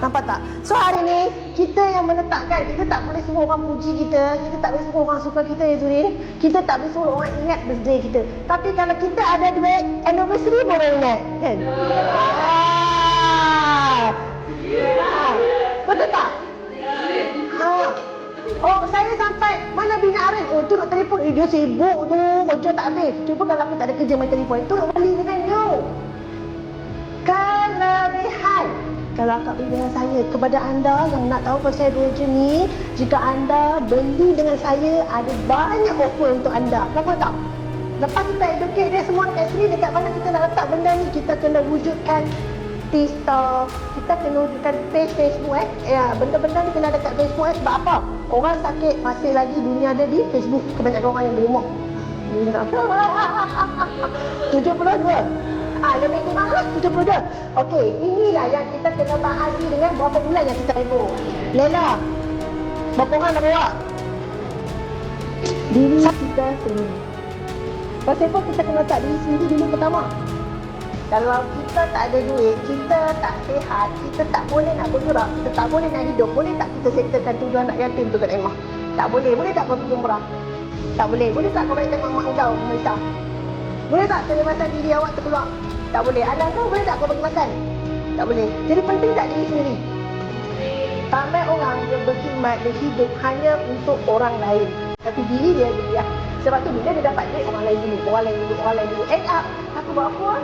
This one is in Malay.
Nampak tak? So hari ni kita yang meletakkan, kita tak boleh suruh orang puji kita, kita tak boleh suruh orang suka kita ya Zurin, kita tak boleh suruh orang ingat birthday kita. Tapi kalau kita ada duit, anniversary boleh ingat, kan? Betul tak? Oh, saya sampai mana Bina Arif? Oh, tu nak telefon. Dia sibuk tu, kerja tak habis. Cuba kalau aku tak ada kerja main telefon, tu nak beli dengan you. Kelebihan. Kalau akak beli dengan saya, kepada anda yang nak tahu pasal Voyager ni, jika anda beli dengan saya, ada banyak offer untuk anda. Kenapa tak? Lepas kita educate dia semua kat sini, dekat mana kita nak letak benda ni, kita kena wujudkan TikTok, kita kena wujudkan page Facebook benda-benda ni kena ada kat Facebook sebab apa? Orang sakit masih lagi dunia ada di Facebook, kebanyakan orang yang di rumah. 72. Lebih kurang 72. Okey, inilah yang kita kena bahagi dengan berapa bulan yang kita reboh. Lela, berapa orang nak bawa? Diri kita sendiri. Pasal apa kita kena letak diri sendiri dulu pertama? Kalau kita tak ada duit, kita tak sihat, kita tak boleh nak bergerak, kita tak boleh nak hidup. Boleh tak kita settlekan 7 anak yatim tu kat Emah? Tak boleh. Boleh tak kau pergi umrah? Tak boleh. Boleh tak kau balik tengok mak kau Malaysia? Boleh tak kelematan diri awak terkeluar? Tak boleh. Anak kau boleh tak kau bagi makan? Tak boleh. Jadi penting tak diri sendiri? Ramai orang yang berkhidmat, dia hidup hanya untuk orang lain. Tapi diri dia Sebab tu bila dia dapat duit, orang lain dulu. End up, aku buat apa?